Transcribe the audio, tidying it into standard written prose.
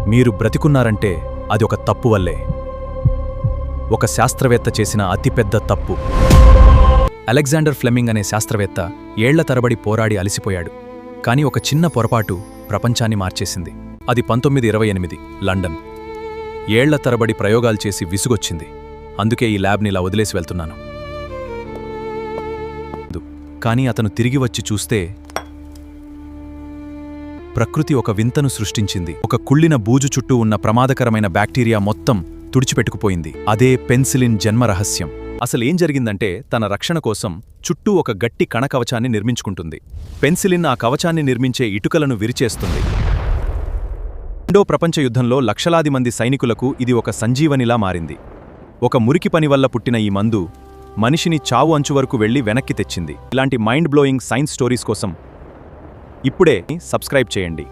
మీరు బ్రతికున్నారంటే అది ఒక తప్పు వల్లే. ఒక శాస్త్రవేత్త చేసిన అతిపెద్ద తప్పు. అలెగ్జాండర్ ఫ్లెమింగ్ అనే శాస్త్రవేత్త ఏళ్ల తరబడి పోరాడి అలిసిపోయాడు. కాని ఒక చిన్న పొరపాటు ప్రపంచాన్ని మార్చేసింది. అది 1928 లండన్. ఏళ్ల తరబడి ప్రయోగాలు చేసి విసుగొచ్చింది. అందుకే ఈ ల్యాబ్ని ఇలా వదిలేసి వెళ్తున్నాను. కానీ అతను తిరిగి వచ్చి చూస్తే ప్రకృతి ఒక వింతను సృష్టించింది. ఒక కుళ్ళిన బూజు చుట్టూ ఉన్న ప్రమాదకరమైన బ్యాక్టీరియా మొత్తం తుడిచిపెట్టుకుపోయింది. అదే పెన్సిలిన్ జన్మరహస్యం. అసలేం జరిగిందంటే, తన రక్షణ కోసం చుట్టూ ఒక గట్టి కణకవచాన్ని నిర్మించుకుంటుంది. పెన్సిలిన్ ఆ కవచాన్ని నిర్మించే ఇటుకలను విరిచేస్తుంది. రెండో ప్రపంచ యుద్ధంలో లక్షలాది మంది సైనికులకు ఇది ఒక సంజీవనిలా మారింది. ఒక మురికి పని వల్ల పుట్టిన ఈ మందు మనిషిని చావు అంచు వరకు వెళ్లి వెనక్కి తెచ్చింది. ఇలాంటి మైండ్ బ్లోయింగ్ సైన్స్ స్టోరీస్ కోసం ఇప్పుడే సబ్స్క్రైబ్ చేయండి.